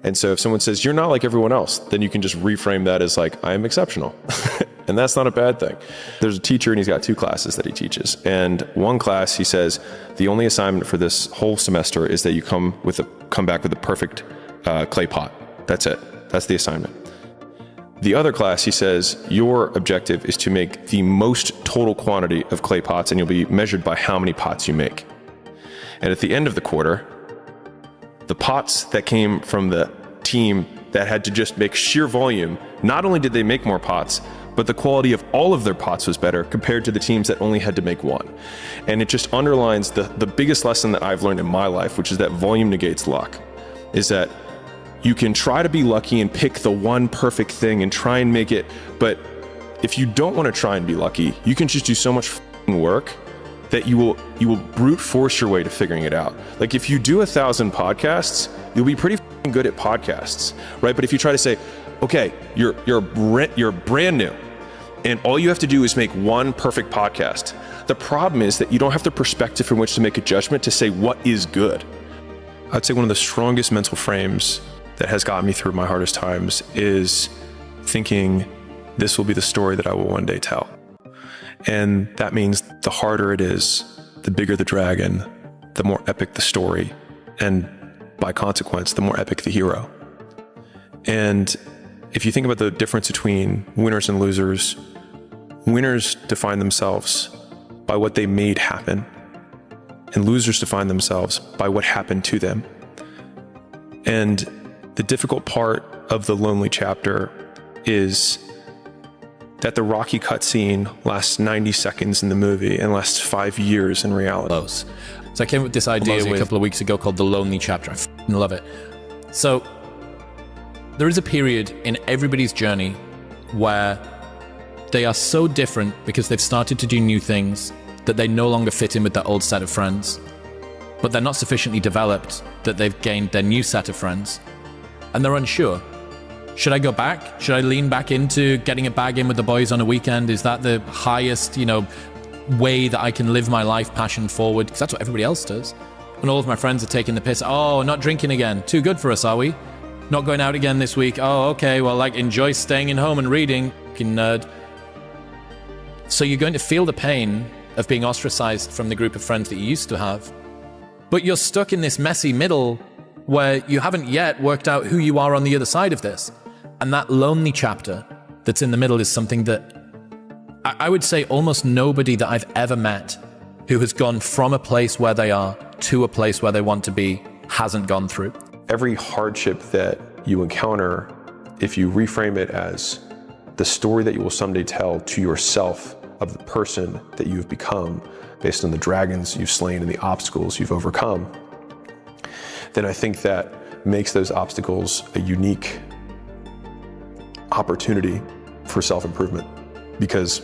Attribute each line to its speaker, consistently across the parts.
Speaker 1: And so if someone says, you're not like everyone else, then you can just reframe that as like, I am exceptional. And that's not a bad thing. There's a teacher and he's got 2 classes that he teaches. And one class, he says, the only assignment for this whole semester is that you come back with a perfect clay pot. That's it. That's the assignment. The other class, he says, your objective is to make the most total quantity of clay pots, and you'll be measured by how many pots you make. And at the end of the quarter, the pots that came from the team that had to just make sheer volume, not only did they make more pots, but the quality of all of their pots was better compared to the teams that only had to make one. And it just underlines the biggest lesson that I've learned in my life, which is that volume negates luck, is that you can try to be lucky and pick the one perfect thing and try and make it, but if you don't want to try and be lucky, you can just do so much work that you will brute force your way to figuring it out. Like if you do 1,000 podcasts, you'll be pretty good at podcasts, right? But if you try to say, okay, you're brand new, and all you have to do is make one perfect podcast. The problem is that you don't have the perspective from which to make a judgment to say what is good. I'd say one of the strongest mental frames that has gotten me through my hardest times is thinking this will be the story that I will one day tell. And that means the harder it is, the bigger the dragon, the more epic the story, and by consequence, the more epic the hero. And if you think about the difference between winners and losers, winners define themselves by what they made happen, and losers define themselves by what happened to them. And the difficult part of the lonely chapter is that the Rocky cutscene lasts 90 seconds in the movie and lasts 5 years in reality.
Speaker 2: So I came up with this idea a couple of weeks ago called the lonely chapter. I f***ing love it. So there is a period in everybody's journey where they are so different because they've started to do new things that they no longer fit in with their old set of friends. But they're not sufficiently developed that they've gained their new set of friends. And they're unsure. Should I go back? Should I lean back into getting a bag in with the boys on a weekend? Is that the highest, way that I can live my life passion forward? Because that's what everybody else does. And all of my friends are taking the piss. Oh, not drinking again. Too good for us, are we? Not going out again this week. Oh, okay. Well, enjoy staying in home and reading. Fucking nerd. So you're going to feel the pain of being ostracized from the group of friends that you used to have. But you're stuck in this messy middle where you haven't yet worked out who you are on the other side of this. And that lonely chapter that's in the middle is something that I would say almost nobody that I've ever met who has gone from a place where they are to a place where they want to be hasn't gone through.
Speaker 1: Every hardship that you encounter, if you reframe it as the story that you will someday tell to yourself of the person that you've become based on the dragons you've slain and the obstacles you've overcome, then I think that makes those obstacles a unique opportunity for self-improvement, because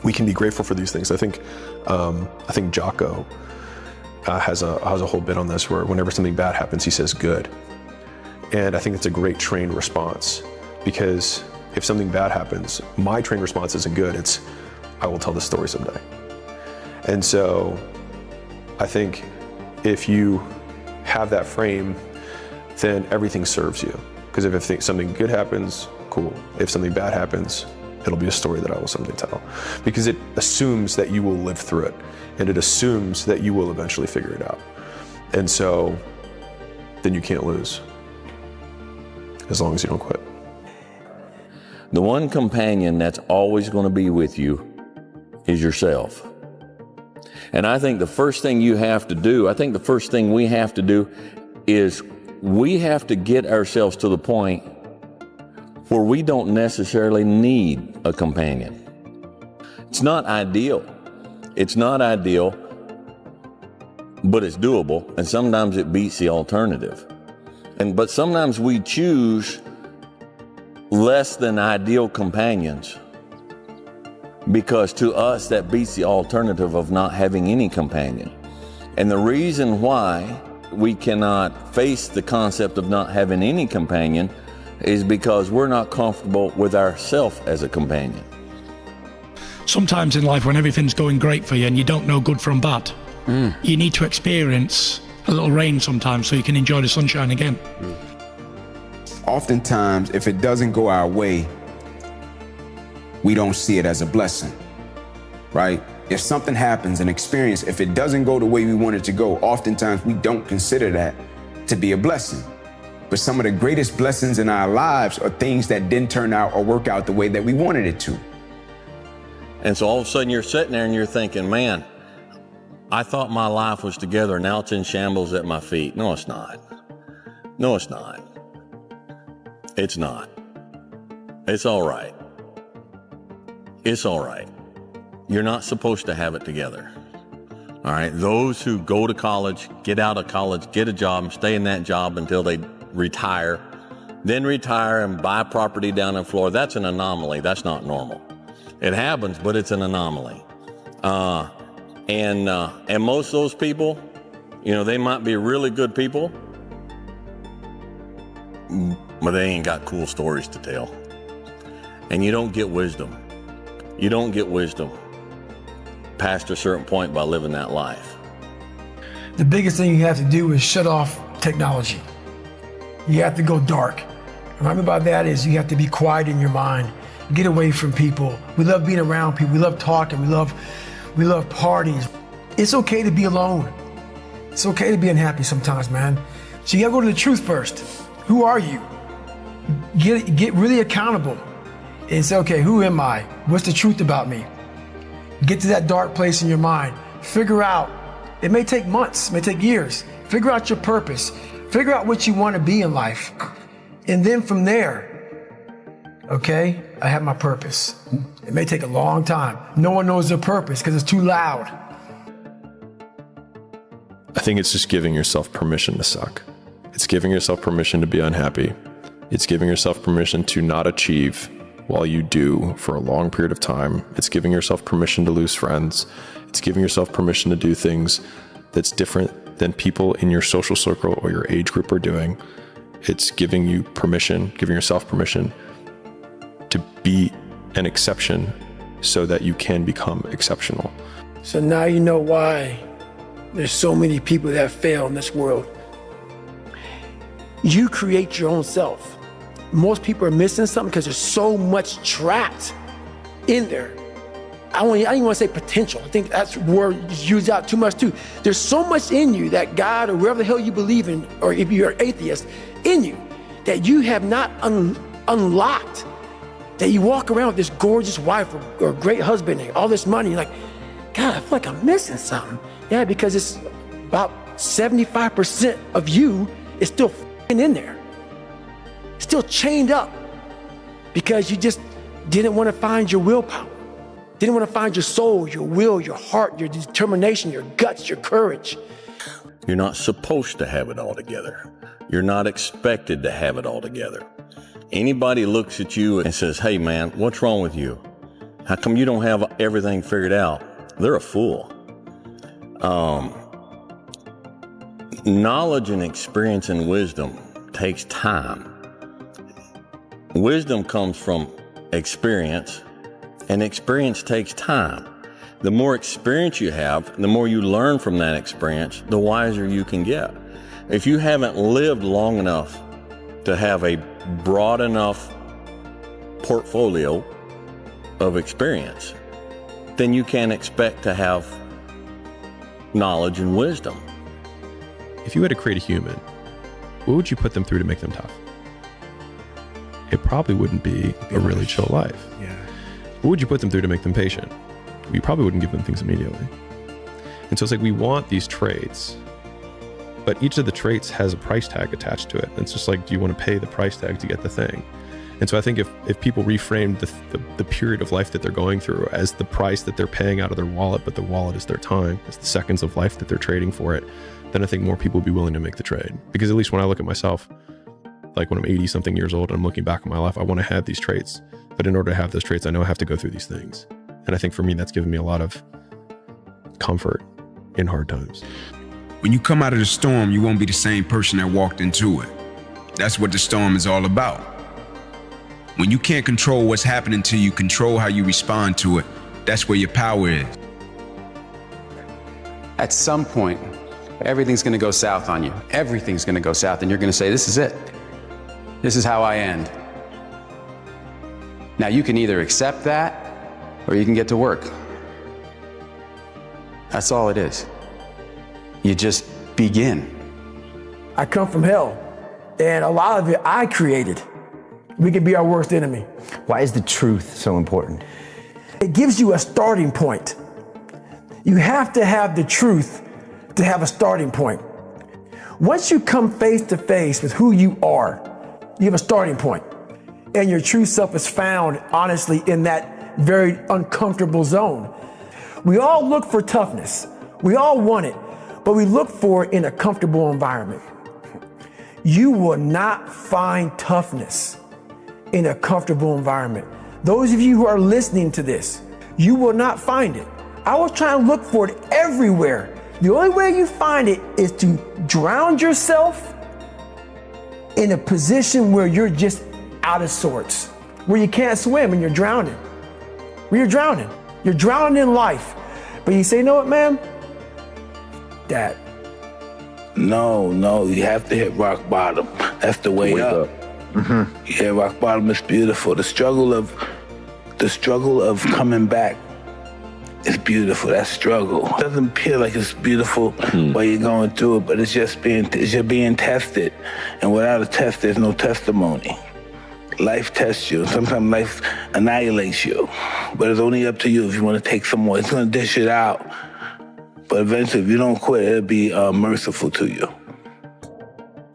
Speaker 1: we can be grateful for these things. I think Jocko has a whole bit on this where whenever something bad happens, he says good. And I think it's a great trained response, because if something bad happens, my trained response isn't good. It's, I will tell this story someday. And so I think if you have that frame, then everything serves you. Because if something good happens, cool. If something bad happens, it'll be a story that I will someday tell. Because it assumes that you will live through it. And it assumes that you will eventually figure it out. And so then you can't lose, as long as you don't quit.
Speaker 3: The one companion that's always going to be with you is yourself. And I think the first thing we have to do is we have to get ourselves to the point where we don't necessarily need a companion. It's not ideal, but it's doable, and sometimes it beats the alternative. But sometimes we choose less than ideal companions because to us that beats the alternative of not having any companion. And the reason why we cannot face the concept of not having any companion is because we're not comfortable with ourselves as a companion.
Speaker 4: Sometimes in life when everything's going great for you and you don't know good from bad, you need to experience a little rain sometimes so you can enjoy the sunshine again.
Speaker 5: oftentimes, if it doesn't go our way, we don't see it as a blessing, right? If something happens, an experience, if it doesn't go the way we want it to go, oftentimes we don't consider that to be a blessing. But some of the greatest blessings in our lives are things that didn't turn out or work out the way that we wanted it to.
Speaker 3: And so all of a sudden you're sitting there and you're thinking, man, I thought my life was together. Now it's in shambles at my feet. No, it's not. No, it's not. It's not. It's all right. It's all right. You're not supposed to have it together. All right. Those who go to college, get out of college, get a job, and stay in that job until they retire, then retire and buy property down in Florida. That's an anomaly. That's not normal. It happens, but it's an anomaly. And most of those people, they might be really good people, but they ain't got cool stories to tell. And you don't get wisdom. You don't get wisdom past a certain point by living that life.
Speaker 6: The biggest thing you have to do is shut off technology. You have to go dark. And what I mean by that is you have to be quiet in your mind. Get away from people. We love being around people. We love talking. We love parties. It's okay to be alone. It's okay to be unhappy sometimes, man. So you gotta go to the truth first. Who are you? Get really accountable and say, okay, who am I? What's the truth about me? Get to that dark place in your mind. Figure out, it may take months, it may take years. Figure out your purpose. Figure out what you want to be in life. And then from there, okay, I have my purpose. It may take a long time. No one knows their purpose because it's too loud.
Speaker 1: I think it's just giving yourself permission to suck. It's giving yourself permission to be unhappy. It's giving yourself permission to not achieve while you do for a long period of time. It's giving yourself permission to lose friends. It's giving yourself permission to do things that's different than people in your social circle or your age group are doing. It's giving you permission, giving yourself permission to be an exception so that you can become exceptional.
Speaker 6: So now you know why there's so many people that fail in this world. You create your own self. Most people are missing something because there's so much trapped in there. I don't even want to say potential. I think that's word used out too much too. There's so much in you that God or wherever the hell you believe in, or if you're an atheist, in you that you have not unlocked. That you walk around with this gorgeous wife or great husband and all this money, you're like, God, I feel like I'm missing something. Yeah, because it's about 75% of you is still in there. Still chained up because you just didn't want to find your willpower. Didn't want to find your soul, your will, your heart, your determination, your guts, your courage.
Speaker 3: You're not supposed to have it all together. You're not expected to have it all together. Anybody looks at you and says, hey man, what's wrong with you? How come you don't have everything figured out? They're a fool. Knowledge and experience and wisdom takes time. Wisdom comes from experience, and experience takes time. The more experience you have, the more you learn from that experience, the wiser you can get. If you haven't lived long enough to have a broad enough portfolio of experience, then you can't expect to have knowledge and wisdom.
Speaker 1: If you had to create a human, what would you put them through to make them tough? It probably wouldn't be a really chill life.
Speaker 4: Yeah.
Speaker 1: What would you put them through to make them patient? You probably wouldn't give them things immediately. And so it's like we want these traits, but each of the traits has a price tag attached to it. And it's just like, do you want to pay the price tag to get the thing? And so I think if people reframed the period of life that they're going through as the price that they're paying out of their wallet, but the wallet is their time, it's the seconds of life that they're trading for it, then I think more people would be willing to make the trade. Because at least when I look at myself, like when I'm 80 something years old and I'm looking back on my life, I want to have these traits. But in order to have those traits, I know I have to go through these things. And I think for me, that's given me a lot of comfort in hard times.
Speaker 5: When you come out of the storm, you won't be the same person that walked into it. That's what the storm is all about. When you can't control what's happening to you, control how you respond to it. That's where your power is.
Speaker 7: At some point, everything's going to go south on you. Everything's going to go south, and you're going to say, this is it. This is how I end. Now you can either accept that or you can get to work. That's all it is. You just begin.
Speaker 6: I come from hell, and a lot of it I created. We can be our worst enemy.
Speaker 8: Why is the truth so important?
Speaker 6: It gives you a starting point. You have to have the truth to have a starting point. Once you come face to face with who you are, you have a starting point. And your true self is found, honestly, in that very uncomfortable zone. We all look for toughness. We all want it, but we look for it in a comfortable environment. You will not find toughness in a comfortable environment. Those of you who are listening to this, you will not find it. I was trying to look for it everywhere. The only way you find it is to drown yourself in a position where you're just out of sorts, where you can't swim and you're drowning. Where you're drowning. You're drowning in life. But you say, you know what, man? That.
Speaker 9: No, you have to hit rock bottom. That's the way up. Mm-hmm. Yeah, rock bottom is beautiful. The struggle of coming back is beautiful. That struggle. It doesn't appear like it's beautiful while you're going through it, but it's just being tested. And without a test, there's no testimony. Life tests you. Sometimes life annihilates you. But it's only up to you if you want to take some more. It's going to dish it out. But eventually, if you don't quit, it'll be merciful to you.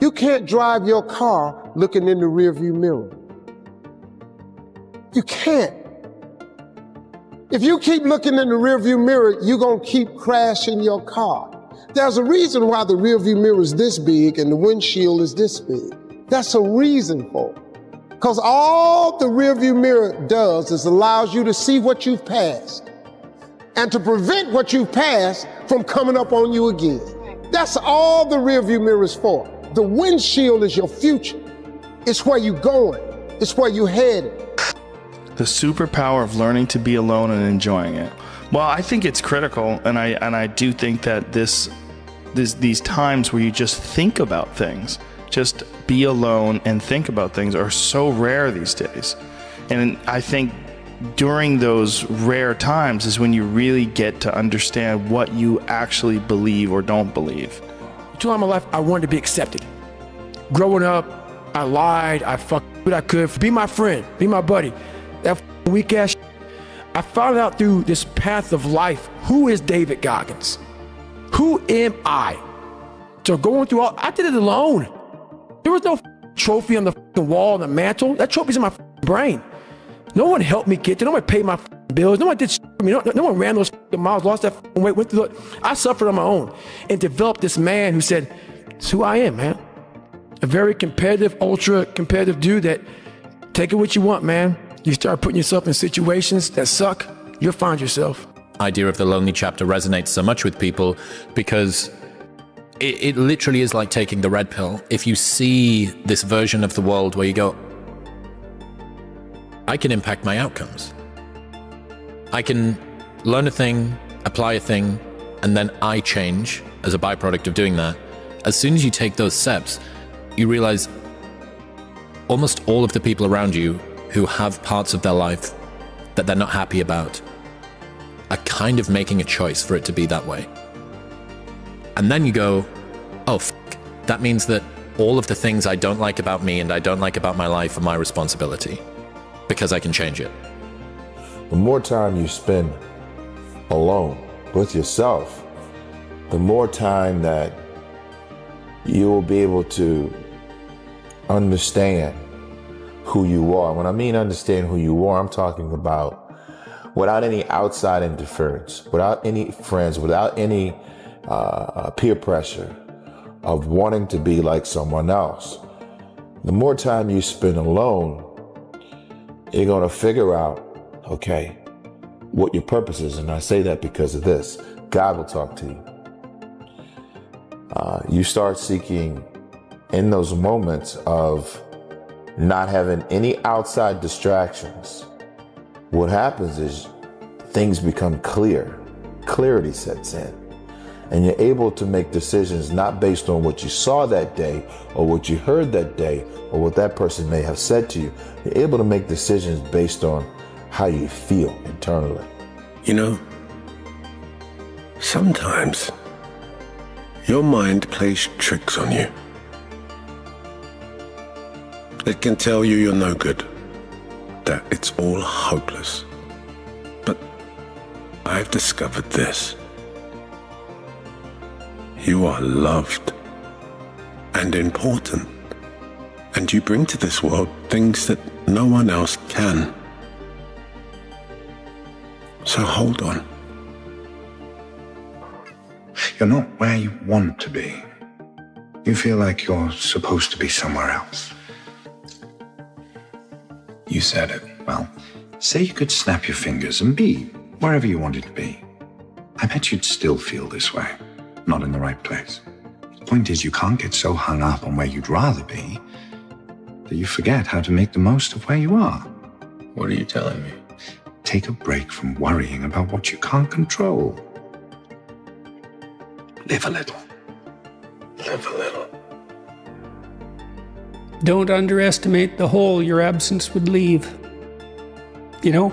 Speaker 10: You can't drive your car looking in the rearview mirror. You can't. If you keep looking in the rearview mirror, you're going to keep crashing your car. There's a reason why the rearview mirror is this big and the windshield is this big. That's a reason for it. Because all the rearview mirror does is allows you to see what you've passed and to prevent what you've passed from coming up on you again. That's all the rearview mirror is for. The windshield is your future. It's where you're going. It's where you're headed.
Speaker 11: The superpower of learning to be alone and enjoying it. Well, I think it's critical, and I do think that these times where you just think about things, just be alone and think about things, are so rare these days. And I think during those rare times is when you really get to understand what you actually believe or don't believe.
Speaker 6: Too long in my life, I wanted to be accepted. Growing up, I lied, I fucked what I could, be my friend, be my buddy. That weak ass shit. I found out through this path of life, who is David Goggins? Who am I? So going through I did it alone. There was no trophy on the wall, on the mantle. That trophy's in my brain. No one helped me get there. No one paid my bills. No one did for me. No one ran those miles, lost that weight, went through it. I suffered on my own and developed this man who said, it's who I am, man. A very competitive, ultra competitive dude that take it what you want, man. You start putting yourself in situations that suck, you'll find yourself.
Speaker 2: Idea of the lonely chapter resonates so much with people because it literally is like taking the red pill. If you see this version of the world where you go, I can impact my outcomes. I can learn a thing, apply a thing, and then I change as a byproduct of doing that. As soon as you take those steps, you realize almost all of the people around you who have parts of their life that they're not happy about are kind of making a choice for it to be that way. And then you go, oh, that means that all of the things I don't like about me and I don't like about my life are my responsibility because I can change it.
Speaker 12: The more time you spend alone with yourself, the more time that you will be able to understand who you are. When I mean understand who you are, I'm talking about without any outside interference, without any friends, without any peer pressure of wanting to be like someone else. The more time you spend alone, you're going to figure out, okay, what your purpose is. And I say that because of this. God will talk to you. You start seeking in those moments of not having any outside distractions. What happens is things become clear. Clarity sets in. and you're able to make decisions not based on what you saw that day or what you heard that day or what that person may have said to you. You're able to make decisions based on how you feel internally.
Speaker 13: You know, sometimes your mind plays tricks on you. It can tell you you're no good, that it's all hopeless. But I've discovered this. You are loved and important, and you bring to this world things that no one else can. So hold on.
Speaker 14: You're not where you want to be. You feel like you're supposed to be somewhere else. You said it. Well, say you could snap your fingers and be wherever you wanted to be. I bet you'd still feel this way. Not in the right place. The point is, you can't get so hung up on where you'd rather be that you forget how to make the most of where you are.
Speaker 13: What are you telling me?
Speaker 14: Take a break from worrying about what you can't control. Live a little. Live a little.
Speaker 15: Don't underestimate the hole your absence would leave. You know,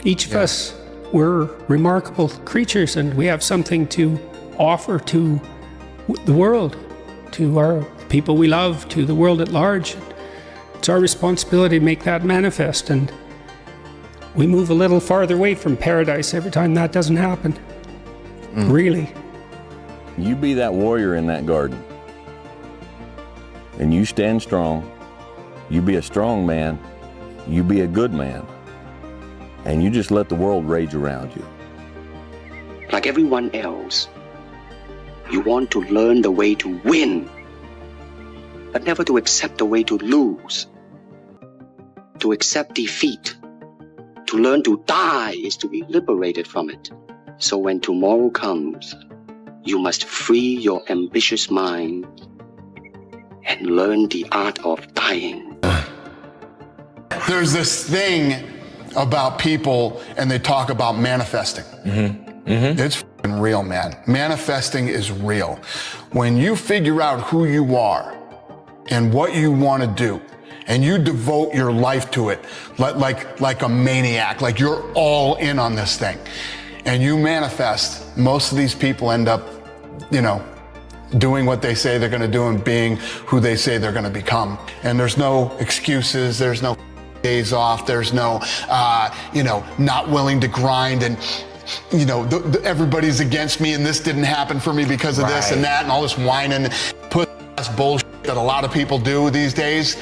Speaker 15: each of us, we're remarkable creatures, and we have something to offer to the world, to our people we love, to the world at large. It's our responsibility to make that manifest, and we move a little farther away from paradise every time that doesn't happen. Really.
Speaker 3: You be that warrior in that garden. And you stand strong. You be a strong man. You be a good man. And you just let the world rage around you.
Speaker 16: Like everyone else, you want to learn the way to win, but never to accept the way to lose. To accept defeat, to learn to die is to be liberated from it. So when tomorrow comes, you must free your ambitious mind and learn the art of dying.
Speaker 17: There's this thing about people, and they talk about manifesting. It's f***ing real, man. Manifesting is real. When you figure out who you are and what you want to do, and you devote your life to it like a maniac, like you're all in on this thing, and you manifest, most of these people end up, you know, doing what they say they're going to do and being who they say they're going to become. And there's no excuses, there's no days off, there's no, not willing to grind and, everybody's against me and this didn't happen for me because of this and that and all this whining, puss-ass bullshit that a lot of people do these days.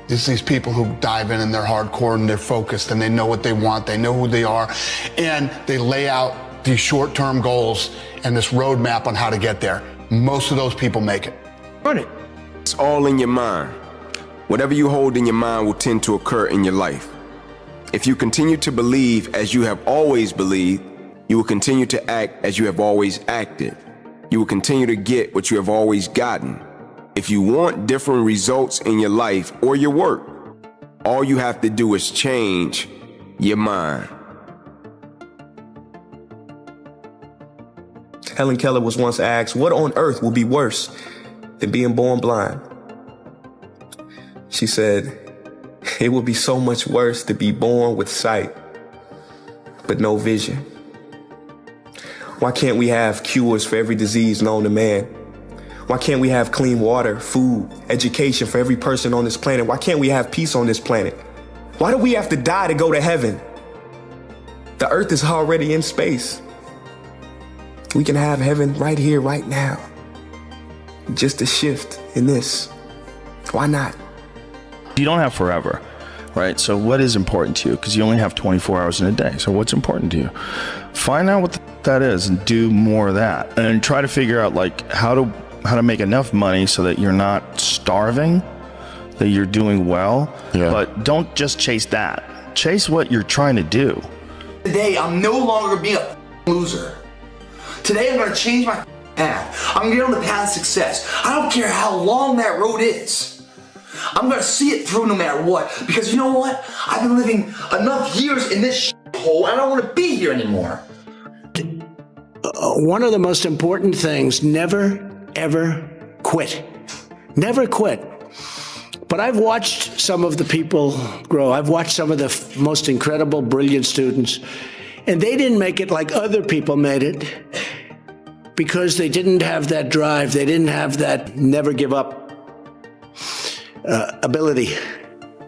Speaker 17: It's these people who dive in and they're hardcore and they're focused and they know what they want, they know who they are, and they lay out these short-term goals and this roadmap on how to get there. Most of those people make it.
Speaker 18: Run it. It's all in your mind. Whatever you hold in your mind will tend to occur in your life. If you continue to believe as you have always believed, you will continue to act as you have always acted. You will continue to get what you have always gotten. If you want different results in your life or your work, all you have to do is change your mind.
Speaker 19: Helen Keller was once asked, what on earth will be worse than being born blind? She said, it would be so much worse to be born with sight, but no vision. Why can't we have cures for every disease known to man? Why can't we have clean water, food, education for every person on this planet? Why can't we have peace on this planet? Why do we have to die to go to heaven? The earth is already in space. We can have heaven right here, right now. Just a shift in this. Why not?
Speaker 11: You don't have forever, right? So what is important to you? Because you only have 24 hours in a day. So what's important to you? Find out what that is and do more of that. And try to figure out like how to make enough money so that you're not starving, that you're doing well. But don't just chase that. Chase what you're trying to do.
Speaker 20: Today, I'm no longer being a loser. Today, I'm gonna change my path. I'm gonna get on the path of success. I don't care how long that road is. I'm gonna see it through no matter what. Because you know what? I've been living enough years in this hole, and I don't wanna be here anymore.
Speaker 21: one of the most important things, never, ever quit. Never quit. But I've watched some of the people grow. I've watched some of the most incredible, brilliant students, and they didn't make it like other people made it because they didn't have that drive. They didn't have that never give up ability.